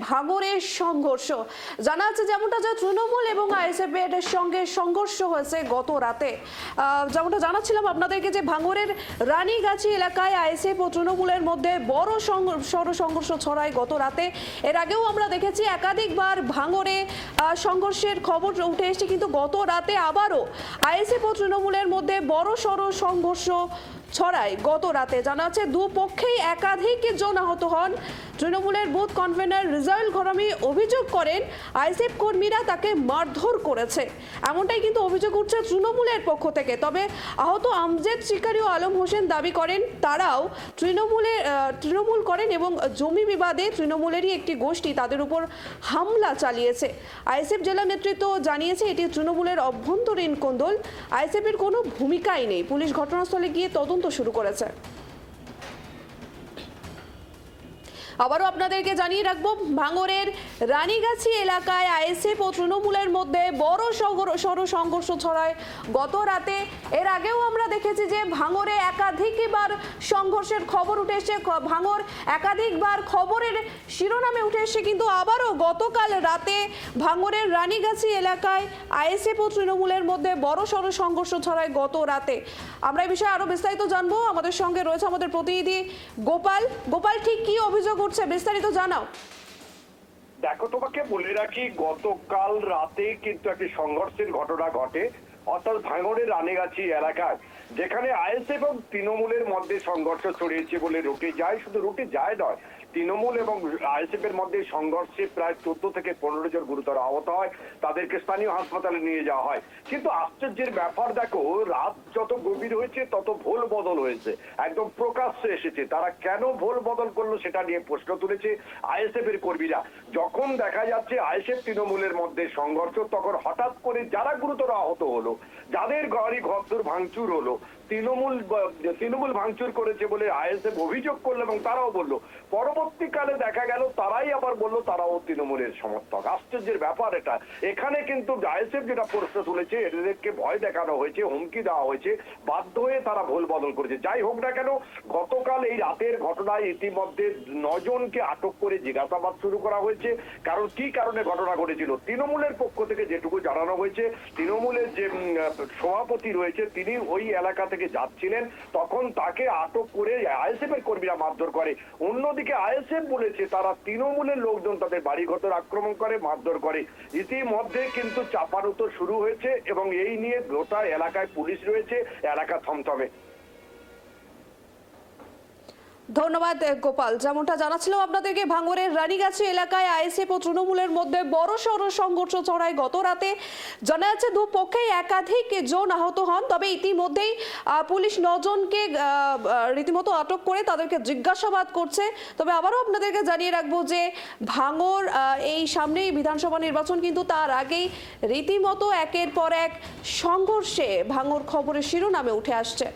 ভাঙড়ের সংঘর্ষ। জানা যাচ্ছে যেমনটা যে তৃণমূল এবং আইএসএফ এর সঙ্গে সংঘর্ষ হয়েছে গত রাতে। যেমনটা জানাচ্ছিলাম আপনাদেরকে যে ভাঙড়ের রানীগাছি এলাকায় আইএসএফ ও তৃণমূলের মধ্যে বড় সংঘর্ষ ছড়ায় গত রাতে। এর আগেও আমরা দেখেছি একাধিকবার ভাঙড়ে সংঘর্ষের খবর উঠে এসেছে, কিন্তু গত রাতে আবারও আইএসএফ ও তৃণমূলের মধ্যে বড় সংঘর্ষ ছড়ায় গত রাতে। জানা যাচ্ছে দুপক্ষেই একাধিক জন আহত হন। তৃণমূলের বুথ কনভেনার রিজাউল ঘরামি অভিযোগ করেন আইএসএফ কর্মীরা তাকে মারধর করেছে, এমনটাই কিন্তু অভিযোগ উঠছে তৃণমূলের পক্ষ থেকে। তবে আহত আমজেদ শিকারী ও আলম হোসেন দাবি করেন তারাও তৃণমূল করেন এবং জমি বিবাদে তৃণমূলেরই একটি গোষ্ঠী তাদের উপর হামলা চালিয়েছে। আইএসএফ জেলা নেতৃত্ব জানিয়েছে এটি তৃণমূলের অভ্যন্তরীণ কোন্দল, আইএসএফ এর কোনো ভূমিকাই নেই। পুলিশ ঘটনাস্থলে গিয়ে তদন্ত শুরু করেছে। আবারও আপনাদেরকে জানিয়ে রাখবো, ভাঙড়ের রানীগাছি এলাকায় আইএসএফ ও তৃণমূলের মধ্যে বড় সংঘর্ষ ছড়ায় গত রাতে। এর আগেও আমরা দেখেছি যে ভাঙড়ে একাধিকবার সংঘর্ষের খবর উঠে এসেছে, ভাঙড় একাধিকবার খবরের শিরোনামে উঠে এসেছে, কিন্তু আবারও গতকাল রাতে ভাঙড়ের রানীগাছি এলাকায় আইএসএফ ও তৃণমূলের মধ্যে বড় সংঘর্ষ ছড়ায় গত রাতে। আমরা এই বিষয়ে আরো বিস্তারিত জানবো। আমাদের সঙ্গে রয়েছে আমাদের প্রতিনিধি গোপাল। গোপাল, ঠিক কি অভিযোগ উঠছে বিস্তারিত জানাও। দেখো, তোমাকে বলে রাখি, গতকাল রাতে কিন্তু একটি সংঘর্ষের ঘটনা ঘটে, অর্থাৎ ভাঙড়ের রানীগাছি এলাকায়, যেখানে আইএসএফ এবং তৃণমূলের মধ্যে সংঘর্ষ ছড়িয়েছে বলে রুটে যায়। শুধু রুটে যায় নয়, তৃণমূল এবং আইএসএফ এর মধ্যে সংঘর্ষে প্রায় 14 থেকে 15 জন গুরুতর আহত হয়, তাদেরকে স্থানীয় হাসপাতালে নিয়ে যাওয়া হয়। কিন্তু আশ্চর্যের ব্যাপার দেখো, রাত যত গভীর হয়েছে তত ভোল বদল হয়েছে, একদম প্রকাশ্যে এসেছে। তারা কেন ভোল বদল করলো সেটা নিয়ে প্রশ্ন তুলেছে আইএসএফ এর কর্মীরা। যখন দেখা যাচ্ছে আইএসএফ তৃণমূলের মধ্যে সংঘর্ষ, তখন হঠাৎ করে যারা গুরুতর আহত হলো, যাদের গাড়ি ঘরদোর ভাঙচুর হলো, তৃণমূল ভাঙচুর করেছে বলে আইএসএফ অভিযোগ করলো এবং তারাও বললো। পরবর্তীকালে দেখা গেল তারাই আবার বললো তারাও তৃণমূলের সমর্থক। আশ্চর্যের ব্যাপার এটা। এখানে কিন্তু আইএসএফ যেটা প্রশ্ন তুলেছে, এদেরকে ভয় দেখানো হয়েছে, হুমকি দেওয়া হয়েছে, বাধ্য হয়ে তারা ভুল বদল করেছে। যাই হোক না কেন, গতকাল এই রাতের ঘটনায় ইতিমধ্যে 9 জনকে আটক করে জিজ্ঞাসাবাদ শুরু করা হয়েছে। কারণ কি কারণে ঘটনা ঘটেছিল, তৃণমূলের পক্ষ থেকে যেটুকু জানানো হয়েছে, তৃণমূলের যে সভাপতি রয়েছে তিনি ওই এলাকা থেকে যাচ্ছিলেন, তখন তাকে আটক করে আইএসএফ এর কর্মীরা মারধর করে। অন্যদিকে আইএসএফ বলেছে তারা তৃণমূলের লোকজন তাদের বাড়িঘর আক্রমণ করে, মারধর করে। ইতিমধ্যে কিন্তু চাপানুতো শুরু হয়েছে এবং এই নিয়ে গোটা এলাকায় পুলিশ রয়েছে, এলাকা থমথমে। ধন্যবাদ গোপাল। যেমনটা জানাচ্ছিলাম আপনাদেরকে, ভাঙড়ের রানীগাছি এলাকায় আইএসএফ ও তৃণমূলের মধ্যে বড় সংঘর্ষ ছড়ায় গত রাতে। জানা যাচ্ছে দুপক্ষেই একাধিক জন আহত হন। তবে ইতিমধ্যেই পুলিশ 9 জনকে রীতিমতো আটক করে তাদেরকে জিজ্ঞাসাবাদ করছে। তবে আবারও আপনাদেরকে জানিয়ে রাখবো যে ভাঙড় এই সামনেই বিধানসভা নির্বাচন, কিন্তু তার আগেই রীতিমতো একের পর এক সংঘর্ষে ভাঙড় খবরের শিরোনামে উঠে আসছে।